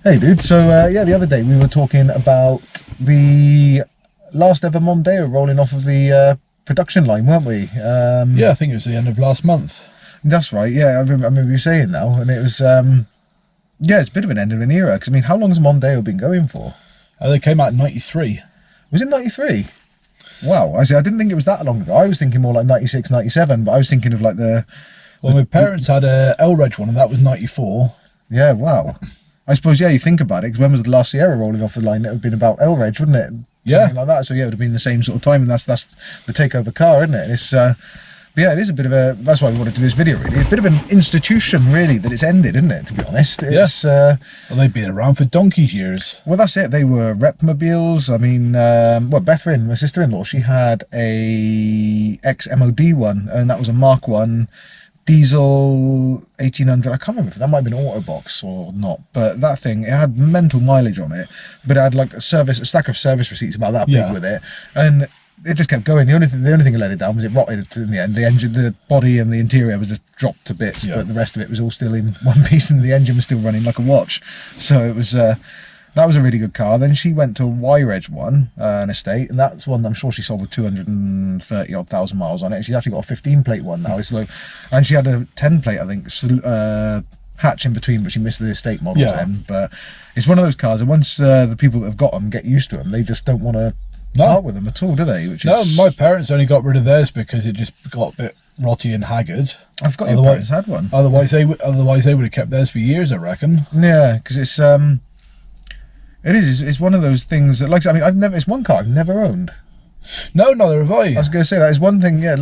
Hey dude, so yeah, the other day we were talking about the last ever Mondeo rolling off of the production line, weren't we? Yeah, I think it was the end of last month. That's right, yeah, I remember you saying now, and it was, yeah, it's a bit of an end of an era, because I mean, how long has Mondeo been going for? They came out in '93. Was it 93? Wow, I didn't think it was that long ago. I was thinking more like 96, 97, but I was thinking of like Well, my parents had a L-Reg one, and that was '94. Yeah, wow. I suppose, yeah, you think about it, because when was the last Sierra rolling off the line? It would have been about L-Reg, wouldn't it? Yeah. Something like that. So, yeah, it would have been the same sort of time, and that's the takeover car, isn't it? It's, but yeah, it is a bit of a, that's why we wanted to do this video, really. It's a bit of an institution, really, that it's ended, isn't it, to be honest? It's, Well, they've been around for donkey's years. well, that's it. They were repmobiles. I mean, well, Bethryn, my sister-in-law, she had a ex-MOD one, and that was a Mark 1 diesel 1800. I can't remember if that might have been Autobox or not, but that thing, it had mental mileage on it, but it had like a stack of service receipts about that big with it, and it just kept going. The only thing that let it down was it rotted in the end. The engine, the body and the interior was just dropped to bits, but the rest of it was all still in one piece, and the engine was still running like a watch. So it was that was a really good car. Then she went to a Y-Reg one, an estate, and that's one I'm sure she sold with 230 odd thousand miles on it. She's actually got a 15 plate one now. It's like, and she had a 10 plate, I think, hatch in between, but she missed the estate models then. But it's one of those cars, and once the people that have got them get used to them, they just don't want to part with them at all, do they? Which is... No, my parents only got rid of theirs because it just got a bit rotty and haggard. I forgot your parents had one. Otherwise they would have kept theirs for years, I reckon. Yeah, because it's it's one of those things that, like, I mean, it's one car I've never owned. No, neither have I. I was going to say that is one thing, yeah,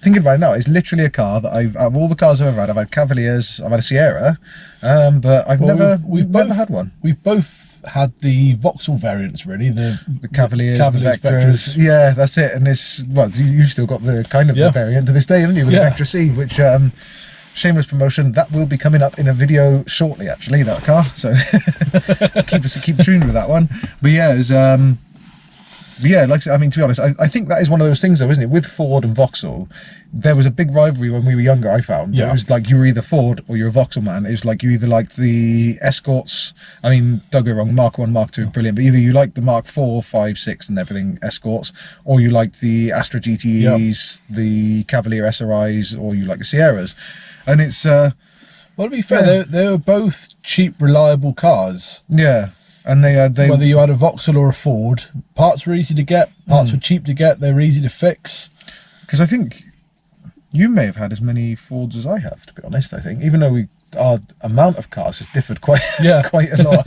thinking about it now, it's literally a car that out of all the cars I've ever had, I've had Cavaliers, I've had a Sierra, but I've never had one. We've both had the Vauxhall variants, really, the Cavaliers, the Vectras. Yeah, that's it. And this, well, you've still got the kind of the variant to this day, haven't you, with the Vectra C, which, shameless promotion, that will be coming up in a video shortly, actually, that car, so keep tuned with that one. But yeah, it was, yeah, like I mean, to be honest, I think that is one of those things, though, isn't it? With Ford and Vauxhall, there was a big rivalry when we were younger, I found. It was like you were either Ford or you're a Vauxhall man. It was like you either liked the Escorts. I mean, don't get me wrong, Mark 1, Mark 2, brilliant, but either you liked the Mark 4, 5, 6 and everything Escorts, or you liked the Astra GTEs, the Cavalier SRIs, or you like the Sierras. And it's... well, to be fair, they were both cheap, reliable cars. Yeah. And they whether you had a Vauxhall or a Ford, parts were easy to get, parts were cheap to get, they were easy to fix. Because I think you may have had as many Fords as I have, to be honest, I think. Even though our amount of cars has differed quite quite a lot.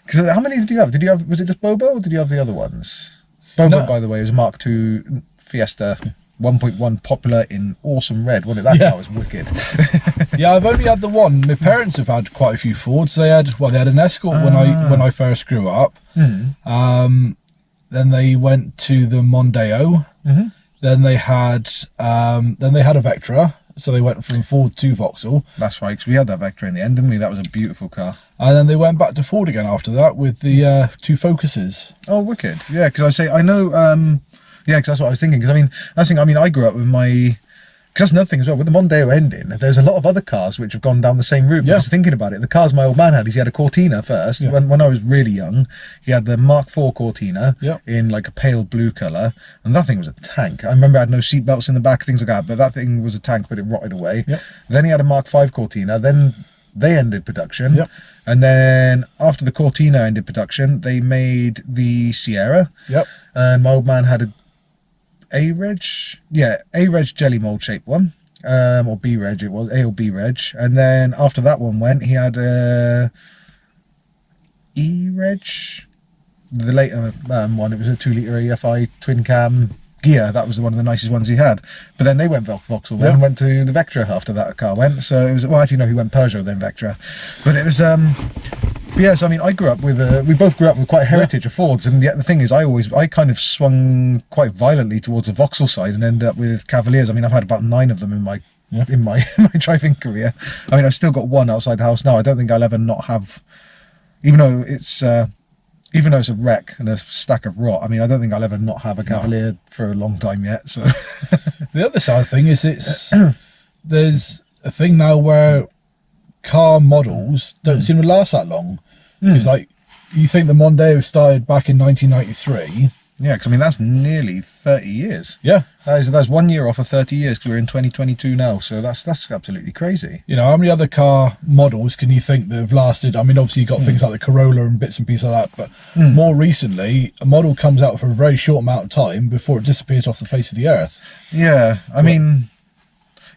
Because how many did you have? Was it just Bobo, or did you have the other ones? Bobo, by the way, was Mark II Fiesta 1.1, popular in awesome red, wasn't it? That car was wicked. Yeah, I've only had the one. My parents have had quite a few Fords. They had an Escort when I first grew up. Then they went to the Mondeo. Then they had a Vectra. So they went from Ford to Vauxhall. That's right, because we had that Vectra in the end, didn't we? That was a beautiful car. And then they went back to Ford again after that with the two Focuses. Oh, wicked! Yeah, because I know. Yeah, because that's what I was thinking. Because I mean, I grew up with my. Because that's another thing as well. With the Mondeo ending, there's a lot of other cars which have gone down the same route. Because thinking about it, the cars my old man had, he had a Cortina first. When I was really young, he had the Mark IV Cortina in like a pale blue colour, and that thing was a tank. I remember it had no seat belts in the back, things like that. But that thing was a tank, but it rotted away. Then he had a Mark V Cortina. Then they ended production. And then after the Cortina ended production, they made the Sierra. And my old man had a A-Reg, A-Reg jelly mold shaped one, or B-Reg, it was A or B-Reg, and then after that one went, he had a E-Reg, the later one. It was a 2 litre EFI twin cam Gia. That was one of the nicest ones he had. But then they went Vauxhall then and went to the Vectra after that car went. So it was, well, actually no, he went Peugeot then Vectra, but it was but yeah, so I mean, I grew up with we both grew up with quite a heritage of Fords, and yet the thing is, I kind of swung quite violently towards the Vauxhall side and ended up with Cavaliers. I mean, I've had about 9 of them in my my driving career. I mean, I've still got one outside the house now. I don't think I'll ever not have, even though it's a wreck and a stack of rot. I mean, I don't think I'll ever not have a Cavalier for a long time yet. So the other side thing is, there's a thing now where car models don't seem to last that long. It's like, you think the Mondeo started back in 1993. Yeah, because I mean, that's nearly 30 years. Yeah. That's 1 year off of 30 years, because we're in 2022 now. So that's absolutely crazy. You know, how many other car models can you think that have lasted? I mean, obviously you got things like the Corolla and bits and pieces like that, but more recently, a model comes out for a very short amount of time before it disappears off the face of the earth. Yeah, I mean,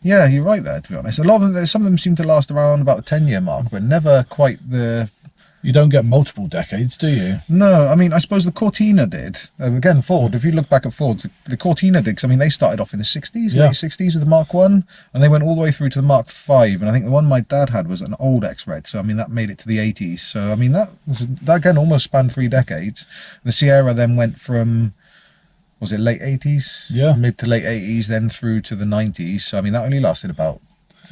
yeah, you're right there, to be honest. A lot of them, some of them seem to last around about the 10-year mark, but never quite the... You don't get multiple decades, do you? No, I mean, I suppose the Cortina did. Again, Ford, if you look back at Ford, the Cortina did, because I mean, they started off in the 60s, late 60s with the Mark 1, and they went all the way through to the Mark 5, and I think the one my dad had was an old X-Red, so I mean, that made it to the 80s. So, I mean, that again almost spanned 3 decades. The Sierra then went from, was it late 80s? Yeah. Mid to late 80s, then through to the 90s. So, I mean, that only lasted about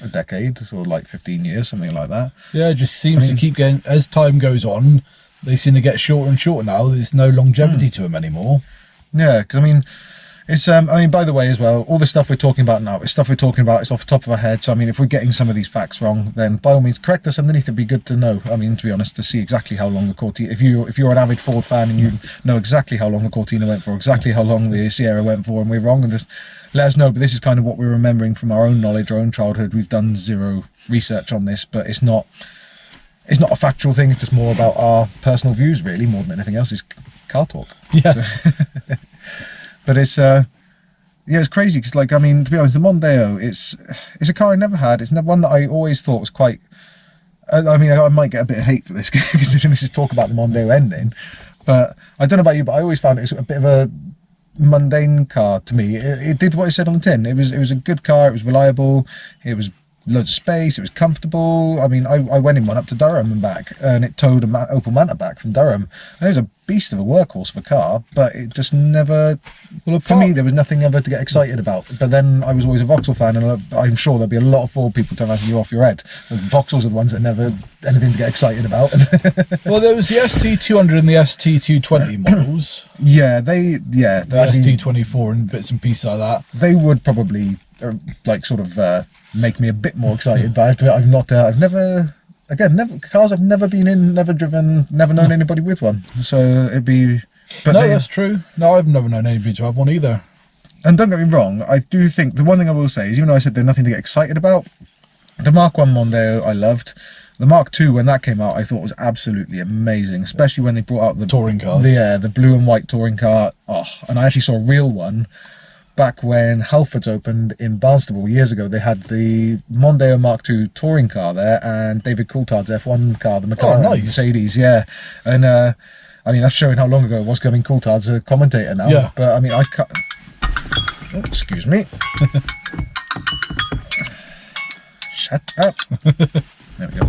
a decade, or like 15 years, something like that. Yeah, it just seems to keep getting, as time goes on, they seem to get shorter and shorter now. There's no longevity to them anymore. Yeah, because I mean, it's I mean, by the way, as well, all the stuff we're talking about now, it's stuff we're talking about, it's off the top of our head. So I mean, if we're getting some of these facts wrong, then by all means correct us underneath. It'd be good to know. I mean, to be honest, to see exactly how long the Cortina, if you're an avid Ford fan and you know exactly how long the Cortina went for, exactly how long the Sierra went for, and we're wrong, and just let us know. But this is kind of what we're remembering from our own knowledge, our own childhood. We've done zero research on this, but it's not a factual thing. It's just more about our personal views, really, more than anything else. It's car talk. Yeah. So, but it's yeah, it's crazy because, like, I mean, to be honest, the Mondeo, it's a car I never had. It's never one that I always thought was quite. I mean, I might get a bit of hate for this considering this is talk about the Mondeo ending, but I don't know about you, but I always found it a bit of a mundane car to me. It did what it said on the tin. It was a good car. It was reliable. It was loads of space. It was comfortable. I mean, I went in one up to Durham and back, and it towed a Opel Manta back from Durham, and it was a beast of a workhorse of a car, but it just never, well, for me, there was nothing ever to get excited about. But then I was always a Vauxhall fan, and I'm sure there'll be a lot of Ford people telling you off your head. Vauxhalls are the ones that never anything to get excited about. Well, there was the ST200 and the ST220 models. Yeah, the ST24 and bits and pieces like that. They would probably like sort of make me a bit more excited, but I've never. Again, cars I've never been in, never driven, never known anybody with one. So it'd be... But no, that's true. No, I've never known anybody to have one either. And don't get me wrong, I do think, the one thing I will say is, even though I said there's nothing to get excited about, the Mark 1 Mondeo I loved. The Mark 2, when that came out, I thought was absolutely amazing, especially when they brought out the... touring cars. The blue and white touring car. Oh, and I actually saw a real one back when Halfords opened in Barnstable years ago. They had the Mondeo Mark II touring car there, and David Coulthard's F1 car, the McLaren Mercedes, yeah. And I mean, that's showing how long ago it was. Coming Coulthard's a commentator now. Yeah. But I mean, I can't. Oh, excuse me. Shut up. There we go.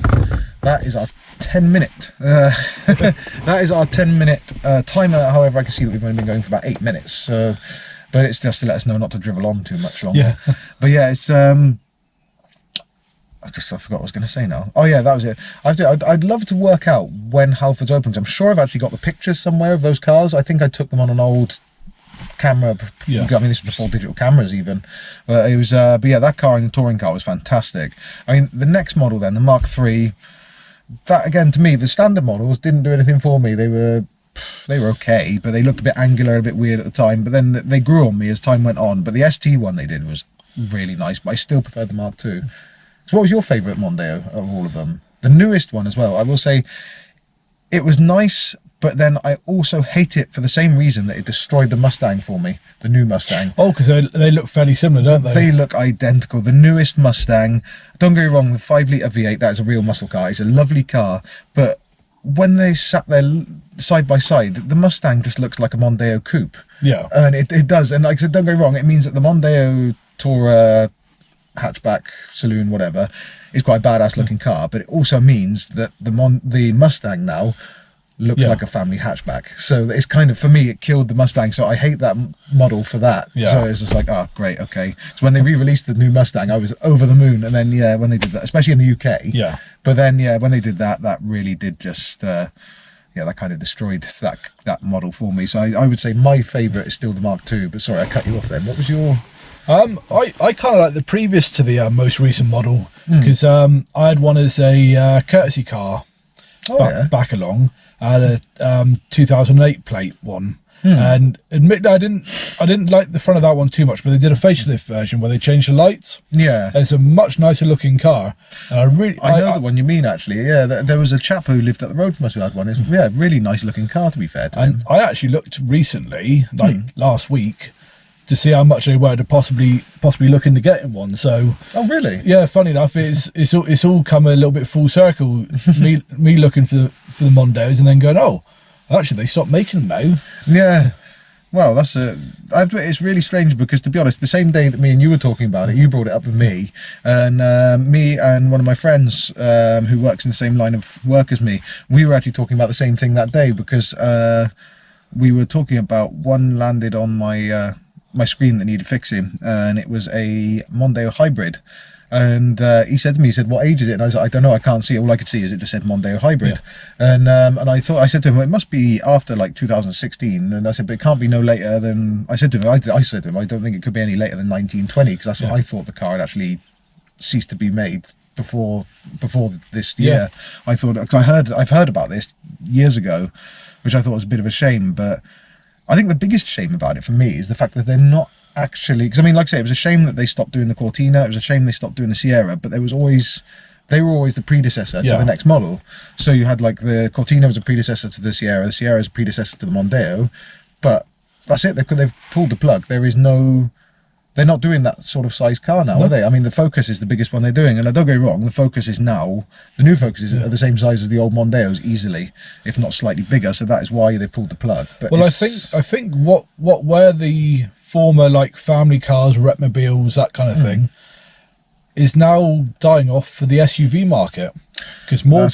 That is our 10-minute. That is our 10-minute timer. However, I can see that we've only been going for about 8 minutes. So. But it's just to let us know not to drivel on too much longer. Yeah. But yeah, it's I forgot what I was going to say now. Oh yeah, that was it. I'd love to work out when Halfords opens. I'm sure I've actually got the pictures somewhere of those cars. I think I took them on an old camera. Yeah. I mean, this was before digital cameras even. But it was. But yeah, that car and the touring car was fantastic. I mean, the next model then, the Mark III. That again, to me, the standard models didn't do anything for me. They were okay, but they looked a bit angular, a bit weird at the time, but then they grew on me as time went on. But the ST one they did was really nice, but I still preferred the Mark II. So what was your favourite Mondeo of all of them? The newest one as well, I will say it was nice, but then I also hate it for the same reason that it destroyed the Mustang for me, the new Mustang. Oh, because they look fairly similar, don't they? They look identical. The newest Mustang, don't get me wrong, the 5-litre V8, that is a real muscle car. It's a lovely car, but when they sat there side by side, the Mustang just looks like a Mondeo coupe. Yeah. And it does. And like I said, don't get me wrong, it means that the Mondeo Tourer hatchback, saloon, whatever, is quite a badass looking car, but it also means that the Mustang now looks like a family hatchback. So it's kind of, for me, it killed the Mustang. So I hate that model for that. Yeah. So it's just like, oh, great, okay. So when they re-released the new Mustang, I was over the moon. And then, yeah, when they did that, especially in the UK. Yeah. But then, yeah, when they did that, that really did just, yeah, that kind of destroyed that model for me. So I would say my favourite is still the Mark II. But sorry, I cut you off then. What was your... I kind of like the previous to the most recent model, because I had one as a courtesy car. back along. I had a 2008 plate one. And admittedly, I didn't like the front of that one too much, but they did a facelift version where they changed the lights. Yeah, and it's a much nicer looking car. And I know the one you mean, actually. Yeah, there was a chap who lived up the road from us who had one. It's really nice looking car, to be fair to him. I actually looked recently, like last week, to see how much they were to possibly look into getting one. So oh really? Yeah, funny enough, it's all come a little bit full circle. me looking for the Mondeos and then going, oh, actually they stopped making them now. Yeah. Well, it's really strange because, to be honest, the same day that me and you were talking about it, you brought it up with me, and me and one of my friends who works in the same line of work as me, we were actually talking about the same thing that day, because we were talking about one landed on my my screen that needed fixing, and it was a Mondeo Hybrid. And he said to me, he said, what age is it? And I was like, I don't know, I can't see it. All I could see is it just said Mondeo Hybrid. Yeah. And I said to him, well, it must be after like 2016. And I said, but it can't be no later than, I said to him, I don't think it could be any later than 1920, because that's what I thought the car had actually ceased to be made before this year. I thought, because I've heard about this years ago, which I thought was a bit of a shame. But I think the biggest shame about it for me is the fact that they're not actually, because I mean, like I say, it was a shame that they stopped doing the Cortina, it was a shame they stopped doing the Sierra, but they were always the predecessor to the next model. So you had like the Cortina was a predecessor to the Sierra is a predecessor to the Mondeo, but that's it. They've pulled the plug. They're not doing that sort of size car now, are they? I mean, the Focus is the biggest one they're doing, and don't get me wrong, the new Focus is at the same size as the old Mondeos easily, if not slightly bigger. So that is why they pulled the plug. But well, I think what were the former like family cars, Repmobiles, that kind of thing, is now dying off for the SUV market, because more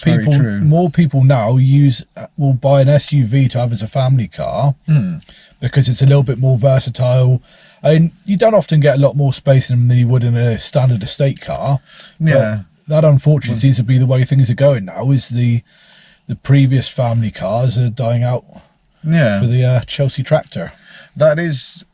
people now will buy an SUV to have as a family car because it's a little bit more versatile. And you don't often get a lot more space in them than you would in a standard estate car. Yeah, that unfortunately seems to be the way things are going now. Is the previous family cars are dying out. Yeah, for the Chelsea tractor. That is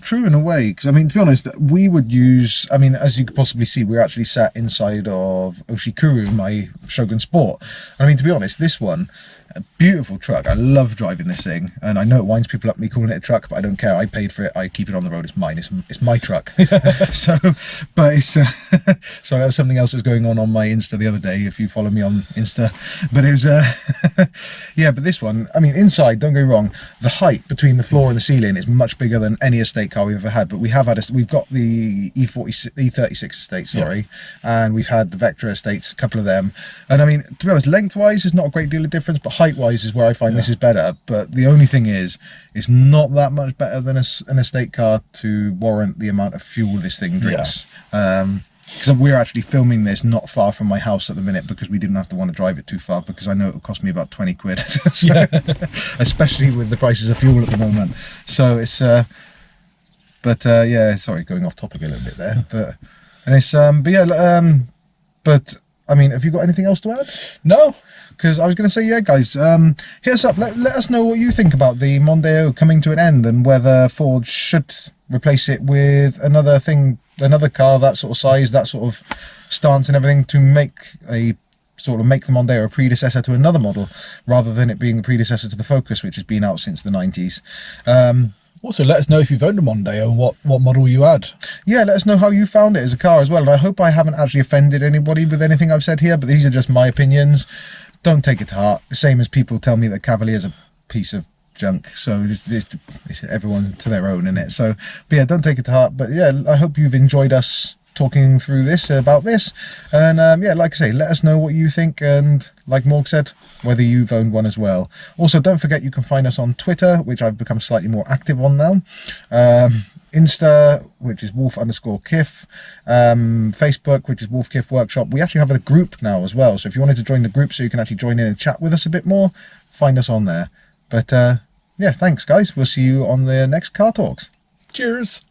true in a way, because I mean, to be honest, we would use, I mean, as you could possibly see, we're actually sat inside of Oshikuru, my Shogun Sport. I mean, to be honest, this one, a beautiful truck. I love driving this thing, and I know it winds people up me calling it a truck, but I don't care. I paid for it. I keep it on the road. It's mine. It's my truck. But it's sorry, that was something else that was going on my Insta the other day, if you follow me on Insta. But it was yeah, but this one, I mean, inside, don't go wrong, the height between the floor and the ceiling is much bigger than any estate car we've ever had. But we've got the E36 Estate, sorry, and we've had the Vectra Estates, a couple of them. And I mean, to be honest, lengthwise there's not a great deal of difference, but height-wise is where I find this is better. But the only thing is, it's not that much better than an estate car to warrant the amount of fuel this thing drinks. Because we're actually filming this not far from my house at the minute, because we didn't have to want to drive it too far, because I know it will cost me about 20 quid. Especially with the prices of fuel at the moment. So it's yeah, sorry, going off topic a little bit there, but I mean, have you got anything else to add? No, because I was going to say, yeah, guys, hit us up. Let us know what you think about the Mondeo coming to an end, and whether Ford should replace it with another car that sort of size, that sort of stance and everything, to make the Mondeo a predecessor to another model, rather than it being the predecessor to the Focus, which has been out since the 90s. Also, let us know if you've owned a Mondeo and what model you had. Yeah, let us know how you found it as a car as well. And I hope I haven't actually offended anybody with anything I've said here, but these are just my opinions. Don't take it to heart. The same as people tell me that Cavalier's a piece of junk. So it's everyone to their own, innit? So, but yeah, don't take it to heart. But yeah, I hope you've enjoyed us talking through this, about this. And yeah, like I say, let us know what you think. And like Morg said, whether you've owned one as well. Also, don't forget you can find us on Twitter, which I've become slightly more active on now. Insta, which is wolf_kiff. Facebook, which is wolfkiffworkshop. We actually have a group now as well. So if you wanted to join the group so you can actually join in and chat with us a bit more, find us on there. But yeah, thanks guys. We'll see you on the next Car Talks. Cheers.